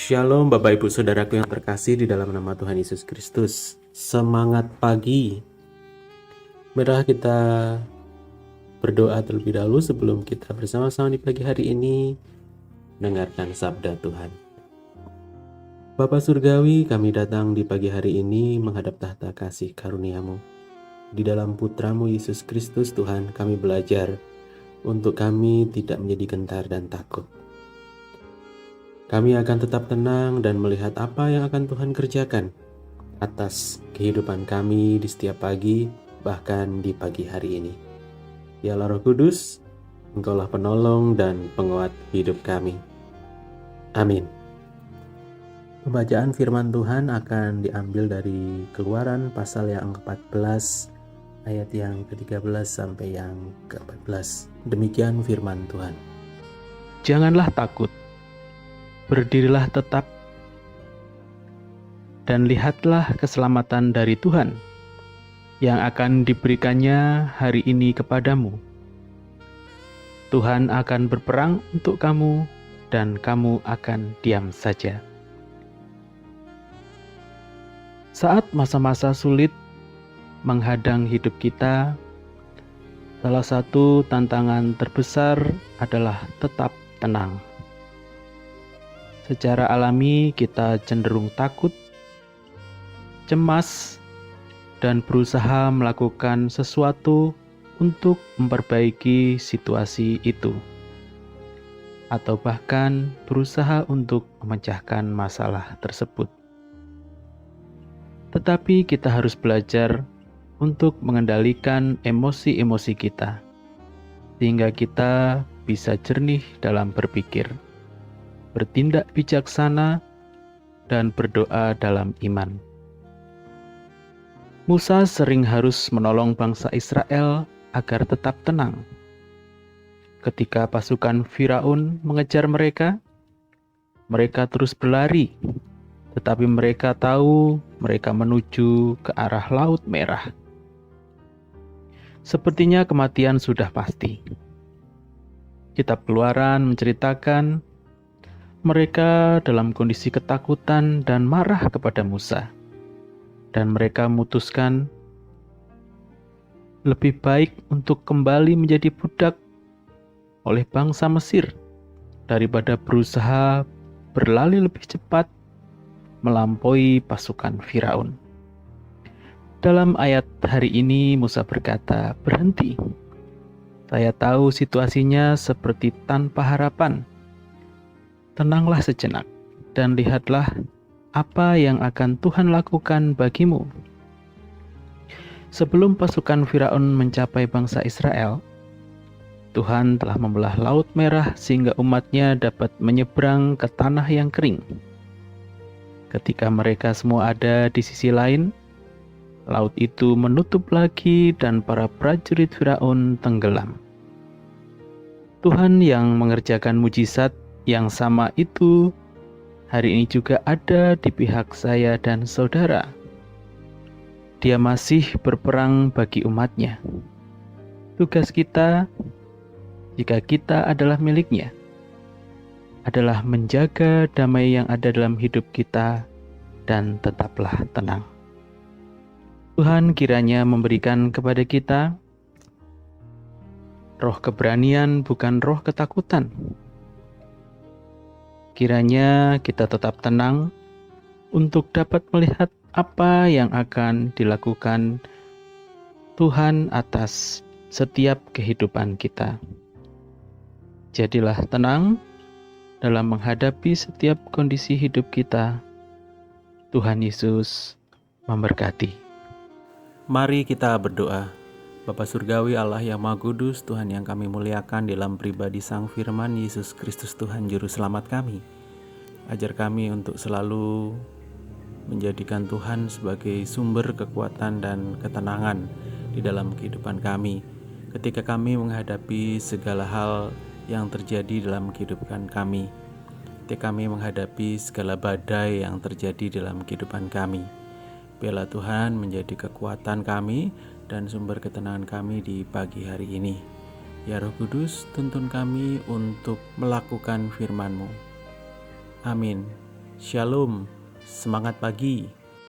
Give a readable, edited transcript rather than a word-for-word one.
Shalom Bapak Ibu Saudaraku yang terkasih di dalam nama Tuhan Yesus Kristus. Semangat pagi. Marilah kita berdoa terlebih dahulu sebelum kita bersama-sama di pagi hari ini mendengarkan sabda Tuhan. Bapa Surgawi, kami datang di pagi hari ini menghadap tahta kasih karunia-Mu. Di dalam Putra-Mu Yesus Kristus Tuhan, kami belajar untuk kami tidak menjadi gentar dan takut. Kami akan tetap tenang dan melihat apa yang akan Tuhan kerjakan atas kehidupan kami di setiap pagi, bahkan di pagi hari ini. Ya Allah Roh Kudus, Engkaulah penolong dan penguat hidup kami. Amin. Pembacaan firman Tuhan akan diambil dari Keluaran pasal yang ke-14, ayat yang ke-13 sampai yang ke-14. Demikian firman Tuhan. Janganlah takut, berdirilah tetap, dan lihatlah keselamatan dari Tuhan yang akan diberikannya hari ini kepadamu. Tuhan akan berperang untuk kamu, dan kamu akan diam saja. Saat masa-masa sulit menghadang hidup kita, salah satu tantangan terbesar adalah tetap tenang. Secara alami kita cenderung takut, cemas, dan berusaha melakukan sesuatu untuk memperbaiki situasi itu, atau bahkan berusaha untuk memecahkan masalah tersebut. Tetapi kita harus belajar untuk mengendalikan emosi-emosi kita, sehingga kita bisa jernih dalam berpikir, bertindak bijaksana, dan berdoa dalam iman. Musa sering harus menolong bangsa Israel agar tetap tenang. Ketika pasukan Firaun mengejar mereka terus berlari, tetapi mereka tahu mereka menuju ke arah Laut Merah. Sepertinya kematian sudah pasti. Kitab Keluaran menceritakan mereka dalam kondisi ketakutan dan marah kepada Musa. Dan mereka memutuskan lebih baik untuk kembali menjadi budak oleh bangsa Mesir daripada berusaha berlari lebih cepat melampaui pasukan Firaun. Dalam ayat hari ini Musa berkata, "Berhenti. Saya tahu situasinya seperti tanpa harapan. Tenanglah sejenak dan lihatlah apa yang akan Tuhan lakukan bagimu." Sebelum pasukan Firaun mencapai bangsa Israel, Tuhan telah membelah Laut Merah sehingga umatnya dapat menyeberang ke tanah yang kering. Ketika mereka semua ada di sisi lain, laut itu menutup lagi dan para prajurit Firaun tenggelam. Tuhan yang mengerjakan mujizat yang sama itu hari ini juga ada di pihak saya dan saudara. Dia masih berperang bagi umatnya. Tugas kita, jika kita adalah miliknya, adalah menjaga damai yang ada dalam hidup kita dan tetaplah tenang. Tuhan kiranya memberikan kepada kita roh keberanian, bukan roh ketakutan. Kiranya kita tetap tenang untuk dapat melihat apa yang akan dilakukan Tuhan atas setiap kehidupan kita. Jadilah tenang dalam menghadapi setiap kondisi hidup kita. Tuhan Yesus memberkati. Mari kita berdoa. Bapa Surgawi, Allah yang Maha Kudus, Tuhan yang kami muliakan dalam pribadi Sang Firman Yesus Kristus Tuhan Juru Selamat kami. Ajar kami untuk selalu menjadikan Tuhan sebagai sumber kekuatan dan ketenangan di dalam kehidupan kami. Ketika kami menghadapi segala hal yang terjadi dalam kehidupan kami. Ketika kami menghadapi segala badai yang terjadi dalam kehidupan kami. Biarlah Tuhan menjadi kekuatan kami dan sumber ketenangan kami di pagi hari ini. Ya Roh Kudus, tuntun kami untuk melakukan firman-Mu. Amin. Shalom, semangat pagi.